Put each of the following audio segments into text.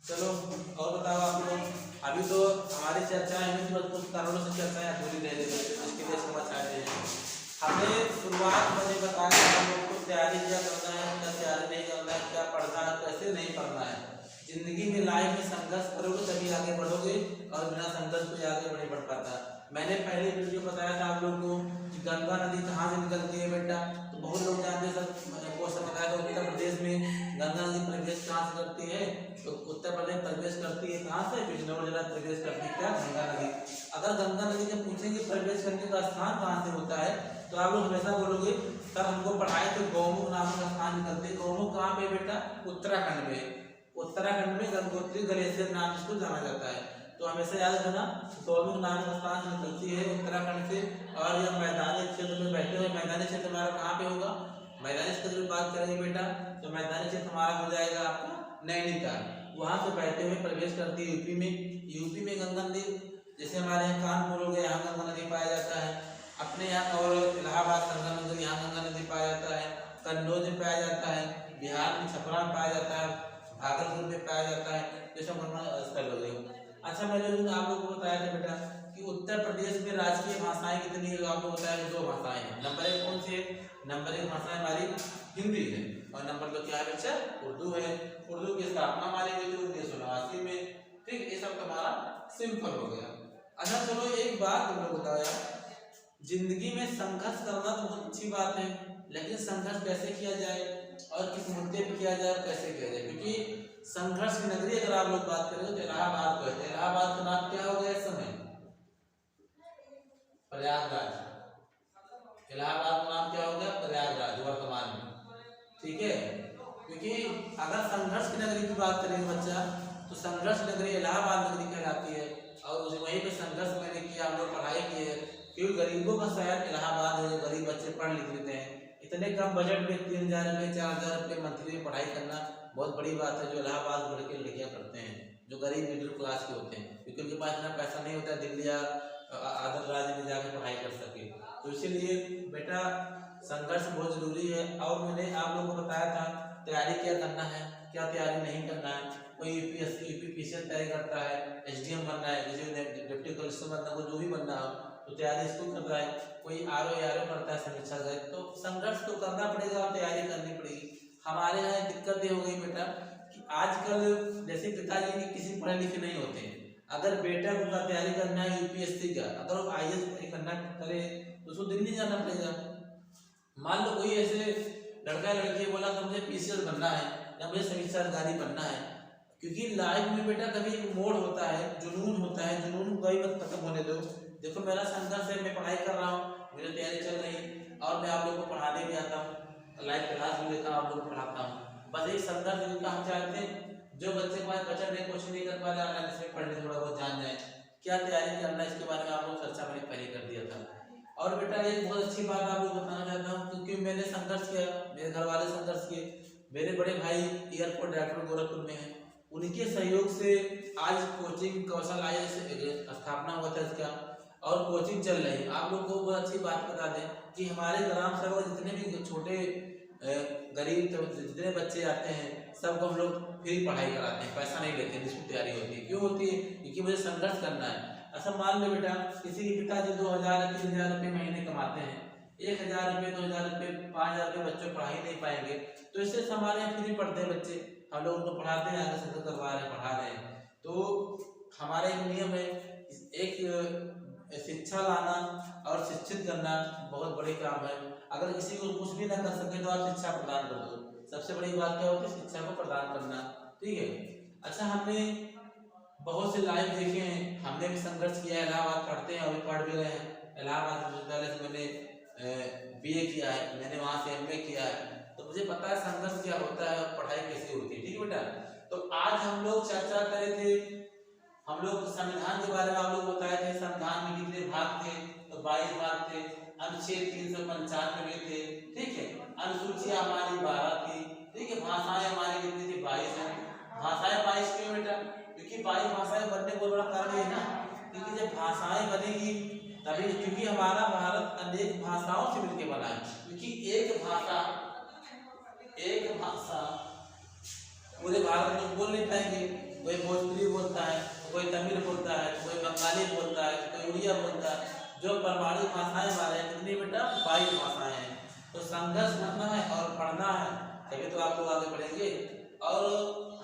चलो और बताओ आप लोग। अभी तो हमारी चर्चा है कुछ कारणों से चर्चा अधूरी रह गई, उसके लिए समझ आते हैं। हमने शुरुआत में बताया हम लोग को तैयारी क्या करना है, क्या तैयारी नहीं करना है, क्या पढ़ना है, कैसे नहीं पढ़ना है। जिंदगी में लाइफ में संघर्ष करोगे तभी आगे बढ़ोगे, और बिना संघर्ष को आगे नहीं बढ़ पाता। मैंने पहले वीडियो बताया था आप लोगों को कि गंगा नदी कहाँ से निकलती है बेटा, तो बहुत लोग जानते हैं। सर क्वेश्चन बताया था उत्तर प्रदेश में गंगा नदी प्रवेश कहाँ से करती है, तो उत्तर प्रदेश प्रवेश करती है कहाँ से, बिजनौर जिला प्रवेश करती है क्या, गंगा नदी। अगर गंगा नदी जब पूछेंगे प्रवेश करने का स्थान कहाँ से होता है, तो आप लोग हमेशा बोलोगे सर हमको पढ़ाए तो गौमुख नामक स्थान निकलते। गौमुख कहाँ पे बेटा, उत्तराखंड में। उत्तराखंड में गंगोत्री ग्लेशियर नाम इसको जाना जाता है। तो हमेशा याद रखना गौमुख नामक स्थान से निकलती है उत्तराखंड से। और यह मैदानी क्षेत्र में बैठे हुए, मैदानी क्षेत्र हमारा कहाँ पे होगा, मैदानी क्षेत्र में बात करेंगे बेटा तो मैदानी क्षेत्र हमारा हो जाएगा आपका नैनीताल। वहां से बहते हुए प्रवेश करती है यूपी में। यूपी में गंगा नदी, जैसे हमारे यहाँ कानपुर हो गया, यहाँ गंगा नदी पाया जाता है। अपने यहाँ और इलाहाबाद गंगा नदी, यहाँ गंगा नदी पाया जाता है। कन्नौज में पाया जाता है, बिहार में छपरा में पाया जाता है, भागलपुर में पाया जाता है। जैसे स्थल हो गए। अच्छा मैंने आप लोगों को बताया था बेटा कि उत्तर प्रदेश में राजकीय भाषाएं कितनी है, आपको बताया 2 भाषाएं हैं। नंबर 1 कौन सी है, नंबर 1 भाषा हमारी हिंदी है, और नंबर 2 क्या है बच्चा, उर्दू है। उर्दू की स्थापना हमारी हुई थी 1989 में। ठीक, ये सब हमारा सिंपल हो गया। अच्छा चलो एक बात तुम लोग बताओ यार, जिंदगी में संघर्ष करना तो बहुत अच्छी बात है, लेकिन संघर्ष कैसे किया जाए और किस मुद्दे पे किया जाए और कैसे किया जाए। क्योंकि संघर्ष की नगरी अगर आप लोग बात करें तो इलाहाबाद कहते हैं। इलाहाबाद का नाम क्या हो गया इस समय, प्रयागराज। इलाहाबाद का नाम क्या हो गया, प्रयागराज वर्तमान में। ठीक है, क्योंकि अगर संघर्ष की नगरी की बात करेंगे बच्चा तो संघर्ष नगरी इलाहाबाद नगरी कहलाती है। और उस वहीं पे संघर्ष मैंने किया, हम लोग पढ़ाई की है। क्योंकि गरीबों का शहर इलाहाबाद है, गरीब बच्चे पढ़ लिख लेते हैं। इतने कम बजट में 3000 रुपये 4000 रुपये मंथली में पढ़ाई करना बहुत बड़ी बात है, जो इलाहाबाद लड़के लड़कियाँ करते हैं, जो गरीब मिडिल क्लास के होते हैं। क्योंकि उनके पास इतना पैसा नहीं होता दिल्ली या अदर राज्य में जाकर पढ़ाई कर सके। तो इसीलिए बेटा संघर्ष बहुत जरूरी है। और मैंने आप लोगों को बताया था तैयारी क्या करना है, क्या तैयारी नहीं करना है। कोई यूपीएससी यूपीपीसीएल तैयारी करता है, एसडीएम बनना है, जैसे डिप्टी कलेक्टर बनना हो, जो भी बनना हो तो तैयारी इसको कर रहा है। कोई आरओ करता है समीक्षा गए, तो संघर्ष तो करना पड़ेगा और तैयारी करनी पड़ेगी। हमारे यहाँ दिक्कत ये हो गई बेटा कि आजकल जैसे पिताजी किसी पढ़े लिखे नहीं होते, अगर बेटा को तैयारी करना है यूपीएससी का, अगर वो आईएएस करना करे तो उसको दिल्ली जाना पड़ेगा। मान लो कोई ऐसे लड़का लड़की बोला कि मुझे पीसीएस बनना है या मुझे समीक्षा अधिकारी बनना है। क्योंकि लाइफ में बेटा कभी मोड़ होता है, जुनून होता है, जुनून को कभी मत खत्म होने दो। देखो मेरा संघर्ष है, मैं पढ़ाई कर रहा हूँ, मेरी तैयारी चल रही और मैं आप लोगों को पढ़ाने भी आता हूँ, लाइव क्लास भी लेता हूँ, आप लोगों को पढ़ाता हूँ। बस एक संघर्ष जिनका हम चाहते हैं जो बच्चे के पास बचत नहीं, कुछ नहीं कर पा रहे, ऑनलाइन से पढ़ने थोड़ा बहुत जान जाए, क्या तैयारी करना है इसके बारे में आप लोग चर्चा मैंने पहले कर दिया था। और बेटा एक बहुत अच्छी बात आप लोग बताना चाहता हूँ, क्योंकि मैंने संघर्ष किया, मेरे घर वाले संघर्ष किए। मेरे बड़े भाई एयरपोर्ट डायरेक्टर गोरखपुर में हैं, उनके सहयोग से आज कोचिंग कौशल आईएएस स्थापना हुआ था इसका, और कोचिंग चल रही है। आप लोग को बहुत अच्छी बात बता दें कि हमारे ग्राम सभा जितने भी छोटे गरीब जितने बच्चे आते हैं सबको हम लोग फ्री पढ़ाई कराते हैं, पैसा नहीं लेते, जिसकी तैयारी होती है। क्यों होती है, क्योंकि मुझे संघर्ष करना है। अच्छा मान लो बेटा किसी के पिताजी 2000 3000 रुपये महीने कमाते हैं, 1000 रुपये 2000 रुपये 5000 रुपये बच्चों पढ़ा ही नहीं पाएंगे, तो इससे हमारे यहाँ फ्री पढ़ते हैं बच्चे, हम लोग उनको पढ़ाते हैं, आगे से करवा रहे हैं, पढ़ा रहे हैं। तो हमारा एक नियम है, एक शिक्षा लाना और शिक्षित करना बहुत बड़ी काम है। अगर किसी को कुछ भी ना कर सके तो आप शिक्षा प्रदान कर दो, सबसे बड़ी बात क्या होती है, शिक्षा को प्रदान करना। ठीक है। अच्छा हमने बहुत से लाइव देखे हैं, हमने भी संघर्ष किया है, इलाहाबाद पढ़ते हैं, अभी पढ़ भी रहे हैं। इलाहाबाद विश्वविद्यालय से मैंने बीए किया है, मैंने वहाँ से एमए किया है, तो मुझे पता है संघर्ष क्या होता है और पढ़ाई कैसे होती है। ठीक है बेटा, तो आज हम लोग चर्चा करे थे, हम लोग संविधान के बारे में आप लोग बताए थे, संविधान में कितने भाग थे, तो 22 भाग थे, अनुच्छेद 395 थे। ठीक है, अनुसूचियां हमारी 12 थी। ठीक है, भाषाएं हमारी कितनी थी, 22 है। भाषाएं 22 क्यों बेटा, क्योंकि 22 भाषाएं बनने का बड़ा कारण है ना, क्योंकि जब भाषाएं बनेगी तभी, क्योंकि हमारा भारत अनेक भाषाओं से मिलकर बना है। क्योंकि एक भाषा पूरे भारत में बोल नहीं पाएंगे, कोई भोजपुरी बोलता है, कोई तमिल बोलता है, कोई बंगाली बोलता है, कोई उड़िया बोलता है। जो प्रमाणित भाषाएं हमारे कितनी बेटा 22 भाषाएं हैं। तो संघर्ष करना है और पढ़ना है, तभी तो आप लोग आगे बढ़ेंगे। और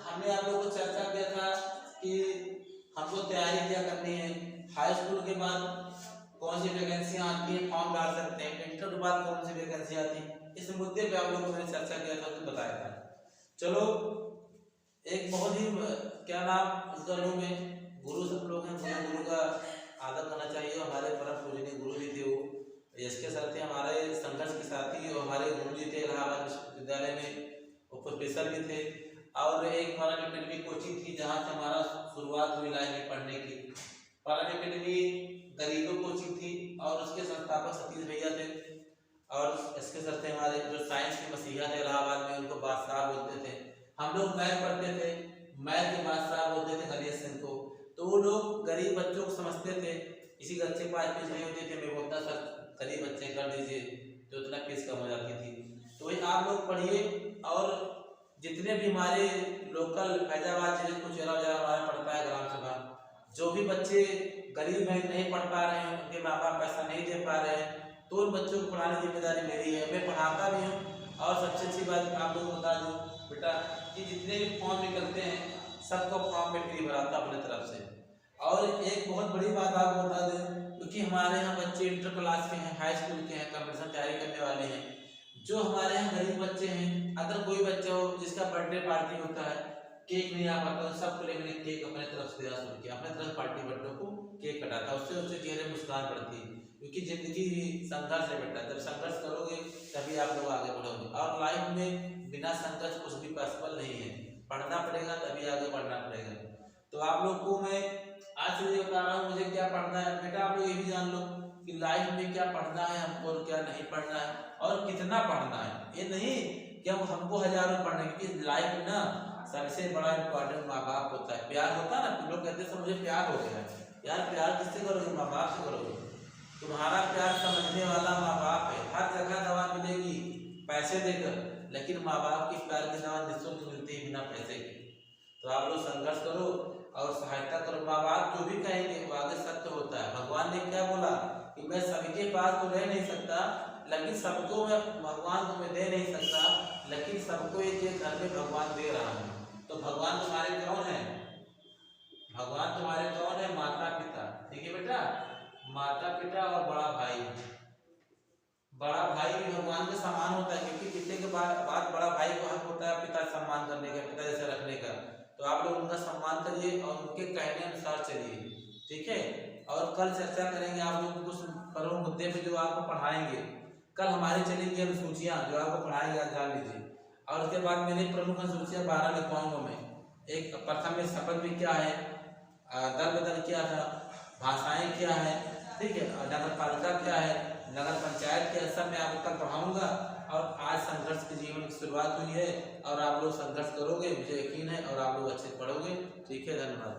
हमने आप लोगों को चर्चा किया था कि हमको तैयारी क्या करनी है, हाई स्कूल के बाद कौन सी वैकेंसियां आती है, फॉर्म डाल सकते हैं, इंटर के बाद कौन सी वैकेंसी आती है, इस मुद्दे पे आप लोगों को मैंने चर्चा किया था, तो बताया था। चलो, एक बहुत ही क्या नाम उस दलों में गुरु सब लोग हैं, गुरु का आदर करना चाहिए। हमारे परम पूजनीय गुरु जी थे, वो इसके साथ ही हमारे संघर्ष के साथी और हमारे गुरु जी थे इलाहाबाद विश्वविद्यालय में, वो प्रोफेसर भी थे। और एक पारा अकेडमी कोचिंग थी जहाँ से हमारा शुरुआत हुई लाइफ में पढ़ने की। पारा अकेडमी गरीबों कोचिंग थी और उसके संस्थापक सतीश भैया थे। और इसके साथ हमारे जो साइंस के मसीहा थे इलाहाबाद में, उनको बादशाह बोलते थे। हम लोग मैथ पढ़ते थे, मैथ के बादशाह बोलते थे गणेश सिंह को। तो वो लोग गरीब बच्चों को समझते थे, किसी के अच्छे 5 फीस नहीं होते थे, मैं बोलता सर गरीब बच्चे कर दीजिए, तो उतना फीस कम हो जाती थी। तो वही आप लोग पढ़िए। और जितने भी हमारे लोकल फैजाबाद जिले को चेहरा हमारा पढ़ता है ग्राम सभा, जो भी बच्चे गरीब हैं, नहीं पढ़ पा रहे हैं, उनके माँ बाप पैसा नहीं दे पा रहे हैं, तो उन बच्चों को पढ़ाने की जिम्मेदारी मेरी है, मैं पढ़ाता भी हूँ। और सबसे अच्छी बात आप लोगों को बता दूँ बेटा कि जितने भी फॉर्म निकलते हैं सबको फॉर्म में फ्री भराता अपने तरफ से। और एक बहुत बड़ी बात आपको बता दें, क्योंकि हमारे यहाँ बच्चे इंटर क्लास के हैं, हाई स्कूल के हैं, कंपटीशन तैयारी करने वाले हैं, जो हमारे यहाँ गरीब बच्चे हैं, अगर कोई बच्चा हो जिसका बर्थडे पार्टी होता है, केक नहीं आ पाता, सबको लेकर केक अपने तरफ से देना शुरू किया, अपने तरफ पार्टी बर्थडे को केक कटाता, उससे उसके चेहरे मुस्कान पड़ती है। क्योंकि जिंदगी संघर्ष है बेटा, जब संघर्ष करोगे तभी आप लोग आगे बढ़ोगे। और लाइफ में बिना संघर्ष कुछ भी पॉसिबल नहीं है, पढ़ना पड़ेगा तभी आगे बढ़ना पड़ेगा। तो आप लोग को मैं आज से ये बता रहा हूँ मुझे क्या पढ़ना है बेटा। आप लोग ये भी जान लो कि लाइफ में क्या पढ़ना है हमको और क्या नहीं पढ़ना है और कितना पढ़ना है। ये नहीं कि हमको हजारों पढ़ना है, क्योंकि लाइफ में ना सबसे बड़ा इम्पोर्टेंट माँ बाप होता है। प्यार होता है ना, लोग कहते हैं मुझे प्यार हो गया है, यार प्यार किससे करोगे? माँ बाप से करोगे। तुम्हारा प्यार समझने वाला माँ बाप है। हर जगह दवा मिलेगी पैसे देकर, लेकिन माँ बाप की प्यार की दवा निःशुल्क मिलती है बिना पैसे के। तो आप लोग संघर्ष करो और सहायता करो। माँ बाप जो भी कहेंगे वो आगे सत्य होता है। भगवान ने क्या बोला कि मैं सभी के पास तो रह नहीं सकता, लेकिन सबको मैं भगवान को मैं दे नहीं सकता, लेकिन सबको एक घर में भगवान दे रहा हूँ। तो भगवान तुम्हारे कौन है? भगवान तुम्हारे कौन है? माता पिता। ठीक है बेटा, माता पिता और बड़ा भाई। बड़ा भाई भी भगवान के समान होता है, क्योंकि कितने के बाद बड़ा भाई को हक होता है पिता सम्मान करने का, पिता जैसे रखने का। तो आप लोग उनका सम्मान करिए और उनके कहने अनुसार चलिए, ठीक है। और कल चर्चा करेंगे आप लोग कुछ प्रमुख मुद्दे पे जो आपको पढ़ाएंगे। कल हमारी चलेंगी अनुसूचियाँ जो आपको पढ़ाएंगे, आज जान लीजिए। और उसके बाद मैंने प्रमुख अनुसूचियाँ 12 लिखवाऊंगा मैं। एक प्रथम में शपथ भी क्या है, दल बदल क्या था, भाषाएं क्या है, ठीक है, नगर पालिका क्या है, नगर पंचायत क्या है, सब मैं आपको कल पढ़ाऊंगा। और आज संघर्ष के जीवन की शुरुआत हुई है और आप लोग संघर्ष करोगे, मुझे यकीन है, और आप लोग अच्छे पढ़ोगे। ठीक है, धन्यवाद।